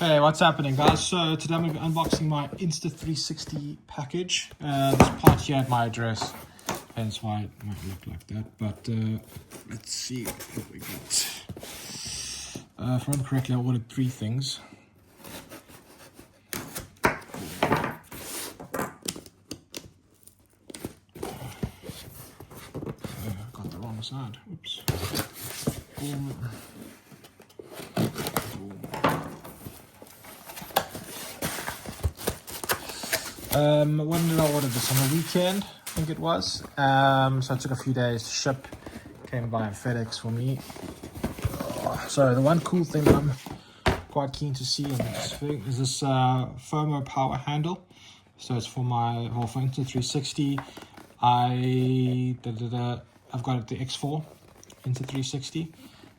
Hey, what's happening, guys? So today I'm going to be unboxing my Insta360 package. This part here at my address, hence why it might look like that. But let's see what we got. If I remember correctly, I ordered 3 things. I got the wrong side. Oops. When did I order this? On the weekend, I think it was. So it took a few days to ship. Came by FedEx for me. So the one cool thing that I'm quite keen to see in this thing is this FOMO power handle. So it's for my for Insta360. I've got the X4 Insta360.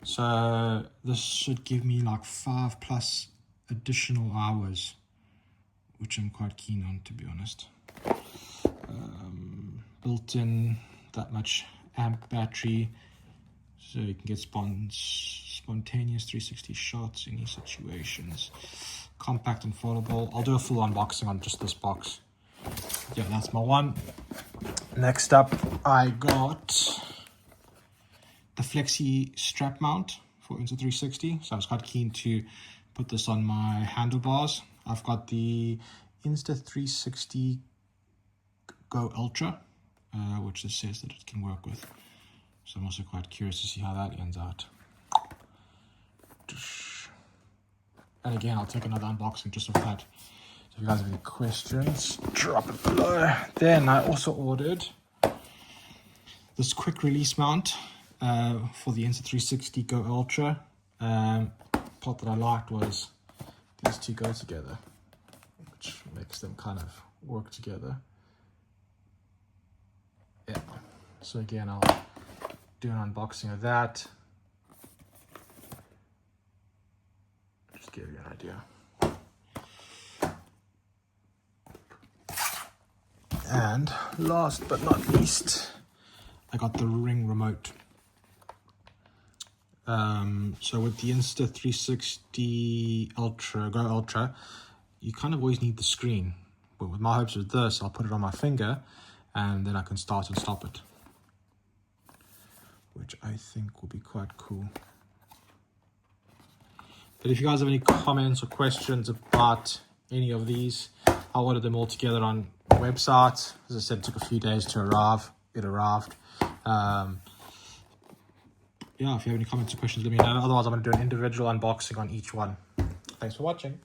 So this should give me like 5+ additional hours, which I'm quite keen on, to be honest. Built in that much amp battery, so you can get spontaneous 360 shots in these situations. Compact and foldable. I'll do a full unboxing on just this box. Yeah, that's my one. Next up, I got the Flexi strap mount for Insta360. So I was quite keen to put this on my handlebars. I've got the Insta360 Go Ultra, which it says that it can work with. So I'm also quite curious to see how that ends out. And again, I'll take another unboxing just of that. So if you guys have any questions, drop it below. Then I also ordered this quick release mount for the Insta360 Go Ultra. Part that I liked was these two go together, which makes them kind of work together. Yeah, so again, I'll do an unboxing of that. Just give you an idea. And last but not least, I got the Ring remote. So with the Insta360 Go Ultra, you kind of always need the screen. But with my hopes with this, I'll put it on my finger and then I can start and stop it, which I think will be quite cool. But if you guys have any comments or questions about any of these, I ordered them all together on the website. As I said, it took a few days to arrive. It arrived. Yeah, if you have any comments or questions, let me know. Otherwise, I'm going to do an individual unboxing on each one. Thanks for watching.